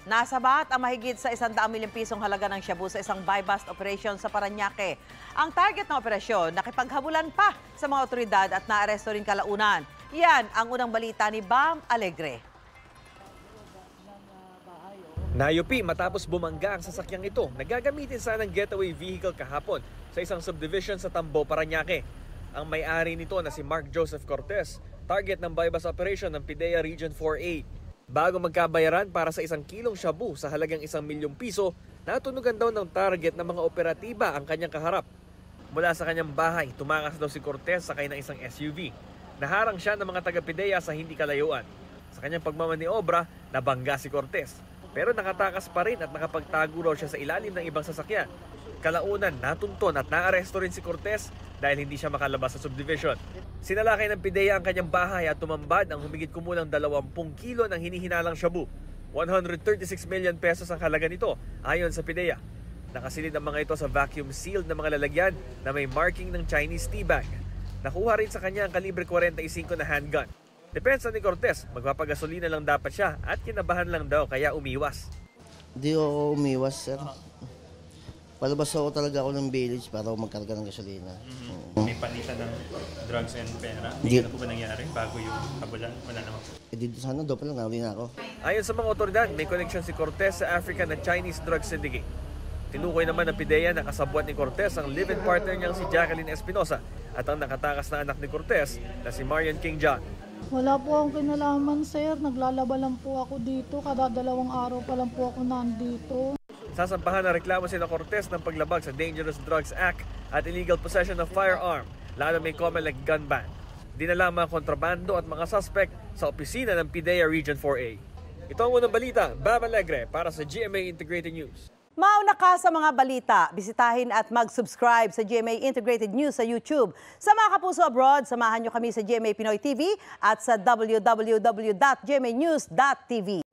Nasabat ang mahigit sa 100 milyong pisong halaga ng shabu sa isang buy-bust operation sa Parañaque. Ang target ng operasyon, nakipaghabulan pa sa mga otoridad at naaresto rin kalaunan. Yan ang unang balita ni Bam Alegre. Nayupi matapos bumangga ang sasakyang ito na gagamitin sanang getaway vehicle kahapon sa isang subdivision sa Tambo, Parañaque. Ang may-ari nito na si Mark Joseph Cortez, target ng buy-bust operation ng PIDEA Region 4A. Bago magkabayaran para sa 1 kilong shabu sa halagang 1 milyong piso, natunugan daw ng target ng mga operatiba ang kanyang kaharap. Mula sa kanyang bahay, tumakas daw si Cortez sakay ng isang SUV. Naharang siya ng mga taga-PIDEA sa hindi kalayuan. Sa kanyang pagmamaniobra, nabangga si Cortez. Pero nakatakas pa rin at nakapagtago raw siya sa ilalim ng ibang sasakyan. Kalaunan, natunton at naaresto rin si Cortez dahil hindi siya makalabas sa subdivision. Sinalakay ng PIDEA ang kanyang bahay at tumambad ang humigit kumulang 20 kilo ng hinihinalang shabu. 136 million pesos ang halaga nito ayon sa PIDEA. Nakasilid ang mga ito sa vacuum-sealed na mga lalagyan na may marking ng Chinese tea bag. Nakuha rin sa kanya ang kalibre 45 na handgun. Depensa ni Cortez, magpapagasolina lang dapat siya at kinabahan lang daw kaya umiwas. Hindi ako umiwas, sir. Palabas ako talaga ako ng village para magkarga ng gasolina. May palitan ng drugs and pera. Hindi na po ba nangyari bago yung kabulan? Wala naman. Dito sana, doon pa lang, nawin na ako. Ayon sa mga otoridad, may connection si Cortez sa African at Chinese drug syndicate. Tinukoy naman ng PIDEA na kasabwat ni Cortez ang live-in partner niyang si Jacqueline Espinosa at ang nakatakas na anak ni Cortez na si Marian King John. Wala po akong kinalaman, sir. Naglalaba lang po ako dito. Kada 2 araw pa lang po ako nandito. Sasampahan na reklamo sina Cortez ng paglabag sa Dangerous Drugs Act at illegal possession of firearm, lalo may COMELEC gun ban. Dinala ang mga kontrabando at mga suspect sa opisina ng PIDEA Region 4A. Ito ang unang balita, Bam Alegre para sa GMA Integrated News. Mauna ka sa mga balita, bisitahin at mag-subscribe sa GMA Integrated News sa YouTube. Sa mga kapuso abroad, samahan nyo kami sa GMA Pinoy TV at sa www.gmanews.tv.